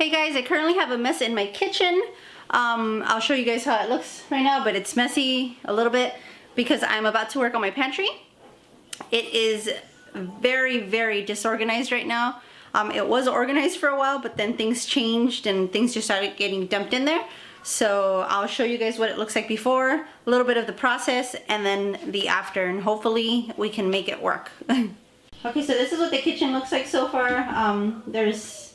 Hey guys, I currently have a mess in my kitchen. I'll show you guys how it looks right now, but it's messy a little bit because I'm about to work on my pantry. It is very, very disorganized right now. It was organized for a while, but then things changed and things just started getting dumped in there. So I'll show you guys what it looks like before, a little bit of the process, and then the after, and hopefully we can make it work. Okay, so this is what the kitchen looks like so far. There's,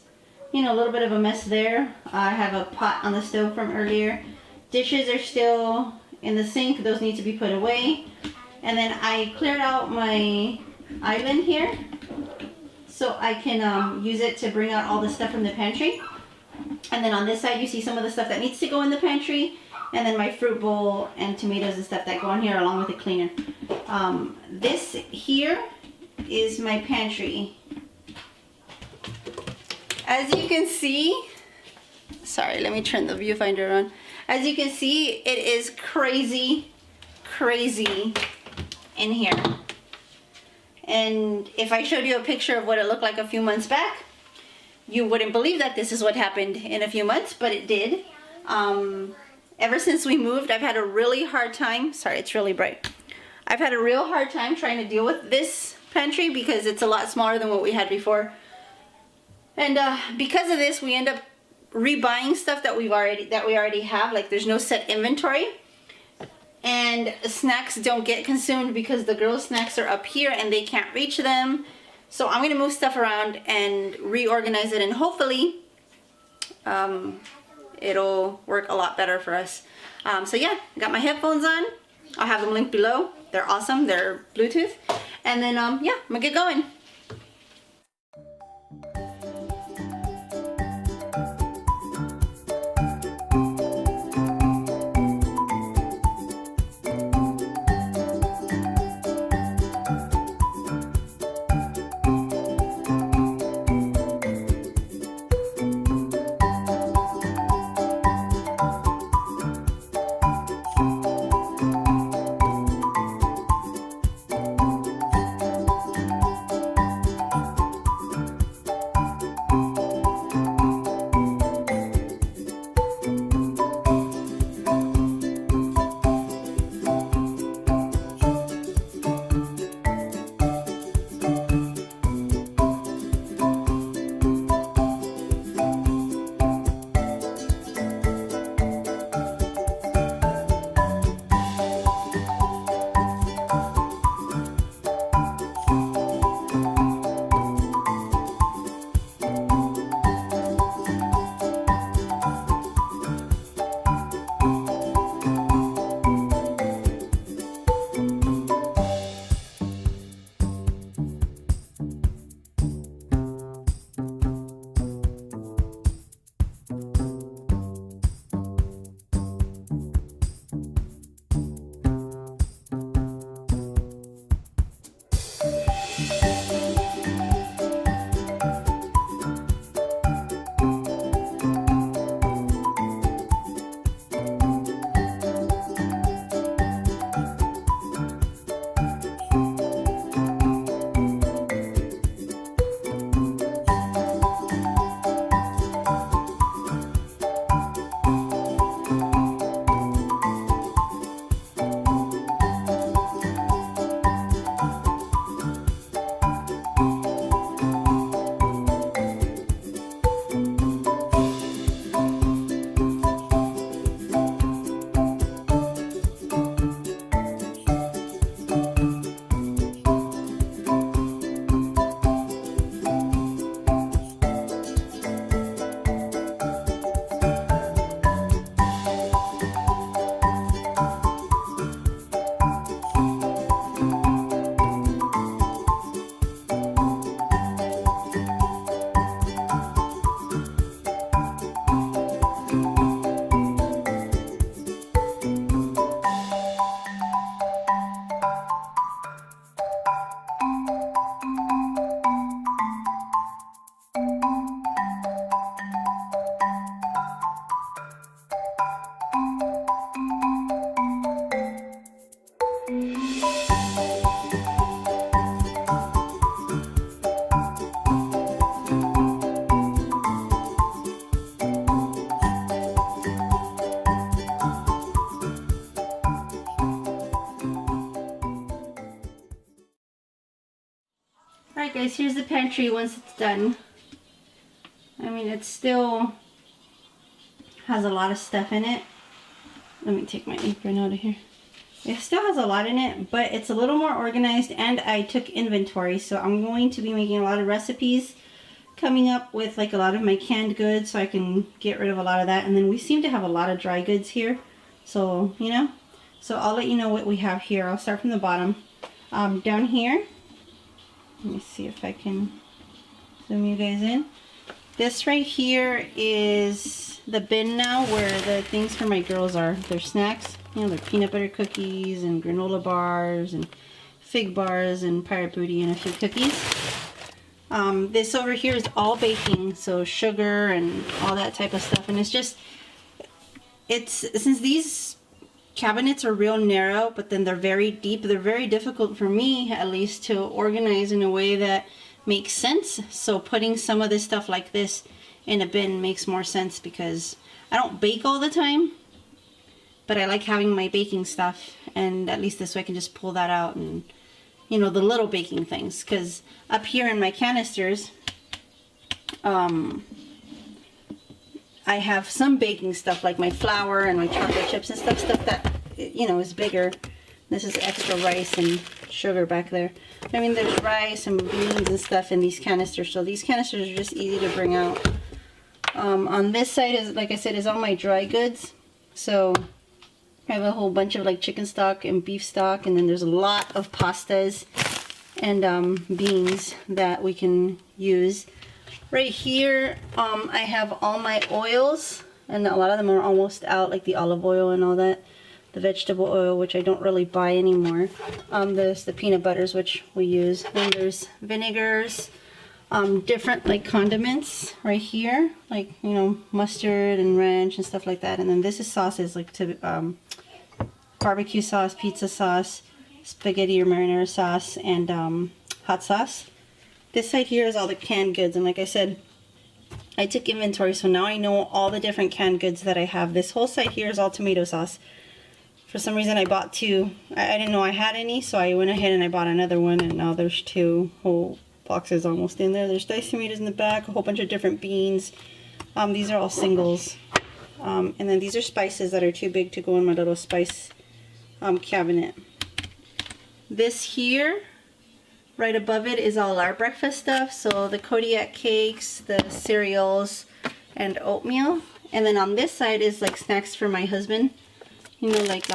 you know, a little bit of a mess there. I have a pot on the stove from earlier. Dishes are still in the sink. Those need to be put away. And then I cleared out my island here so I can use it to bring out all the stuff from the pantry. And then on this side you see some of the stuff that needs to go in the pantry, and then my fruit bowl and tomatoes and stuff that go in here along with the cleaner. This here is my pantry. As you can see, sorry, let me turn the viewfinder on. As you can see, it is crazy, crazy in here. And if I showed you a picture of what it looked like a few months back, you wouldn't believe that this is what happened in a few months, but it did. Ever since we moved, I've had a really hard time. Sorry, it's really bright. I've had a real hard time trying to deal with this pantry because it's a lot smaller than what we had before. And because of this, we end up rebuying stuff that we already have. Like, there's no set inventory, and snacks don't get consumed because the girls' snacks are up here and they can't reach them. So I'm gonna move stuff around and reorganize it, and hopefully it'll work a lot better for us. So yeah, got my headphones on. I'll have them linked below. They're awesome. They're Bluetooth. And then yeah, I'm gonna get going. anyways, here's the pantry once it's done. I mean, it still has a lot of stuff in it. Let me take my apron out of here. It still has a lot in it, but it's a little more organized, and I took inventory, so I'm going to be making a lot of recipes coming up with like a lot of my canned goods, so I can get rid of a lot of that. And then we seem to have a lot of dry goods here, so you know, so I'll let you know what we have here. I'll start from the bottom. Down here, let me see if I can zoom you guys in. This right here is the bin now where the things for my girls are. Their snacks, you know, their peanut butter cookies and granola bars and fig bars and pirate booty and a few cookies. This over here is all baking, so sugar and all that type of stuff. And it's just, since these cabinets are real narrow, but then they're very deep, they're very difficult for me, at least, to organize in a way that makes sense. So putting some of this stuff like this in a bin makes more sense, because I don't bake all the time, but I like having my baking stuff, and at least this way I can just pull that out and, you know, the little baking things. Because up here in my canisters, I have some baking stuff like my flour and my chocolate chips and stuff that, you know, is bigger. This is extra rice and sugar back there. I mean, there's rice and beans and stuff in these canisters, so these canisters are just easy to bring out. On this side is, like I said, is all my dry goods. So I have a whole bunch of like chicken stock and beef stock, and then there's a lot of pastas and beans that we can use. Right here, I have all my oils, and a lot of them are almost out, like the olive oil and all that. The vegetable oil, which I don't really buy anymore. There's the peanut butters, which we use. Then there's vinegars, different like condiments right here, like, you know, mustard and ranch and stuff like that. And then this is sauces, like to barbecue sauce, pizza sauce, spaghetti or marinara sauce, and hot sauce. This side here is all the canned goods, and like I said, I took inventory, so now I know all the different canned goods that I have. This whole side here is all tomato sauce. For some reason I bought two. I didn't know I had any, so I went ahead and I bought another one, and now there's two whole boxes almost in there. There's diced tomatoes in the back, a whole bunch of different beans. These are all singles. And then these are spices that are too big to go in my little spice cabinet. This here, right above it, is all our breakfast stuff. So the Kodiak cakes, the cereals, and oatmeal. And then on this side is like snacks for my husband. You know, like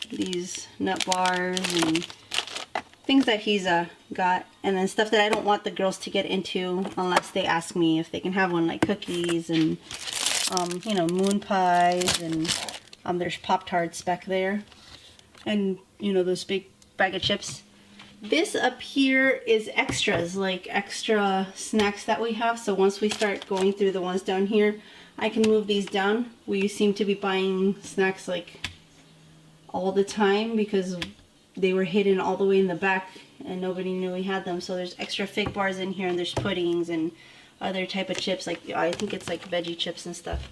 these nut bars and things that he's got, and then stuff that I don't want the girls to get into unless they ask me if they can have one, like cookies and you know, moon pies, and there's Pop-Tarts back there, and you know, those big bag of chips. This up here is extras, like extra snacks that we have. So once we start going through the ones down here, I can move these down. We seem to be buying snacks like all the time because they were hidden all the way in the back and nobody knew we had them. So there's extra fig bars in here, and there's puddings and other type of chips, like I think it's like veggie chips and stuff.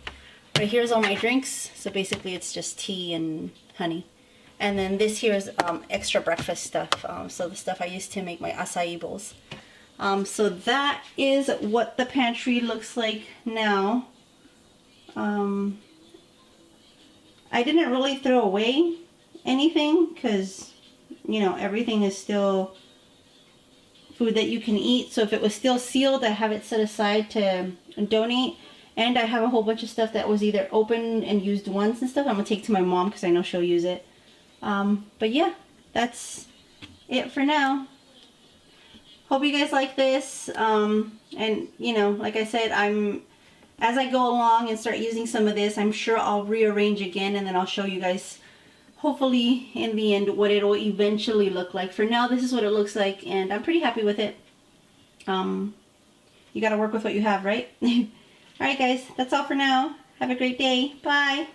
Right here's all my drinks. So basically it's just tea and honey. And then this here is extra breakfast stuff. So the stuff I used to make my acai bowls. So that is what the pantry looks like now. I didn't really throw away anything because, you know, everything is still food that you can eat. So if it was still sealed, I have it set aside to donate. And I have a whole bunch of stuff that was either open and used once and stuff I'm going to take to my mom because I know she'll use it. But yeah, that's it for now. Hope you guys like this. And, you know, like I said, as I go along and start using some of this, I'm sure I'll rearrange again, and then I'll show you guys, hopefully in the end, what it'll eventually look like. For now, this is what it looks like, and I'm pretty happy with it. You gotta work with what you have, right? Alright guys, that's all for now. Have a great day. Bye!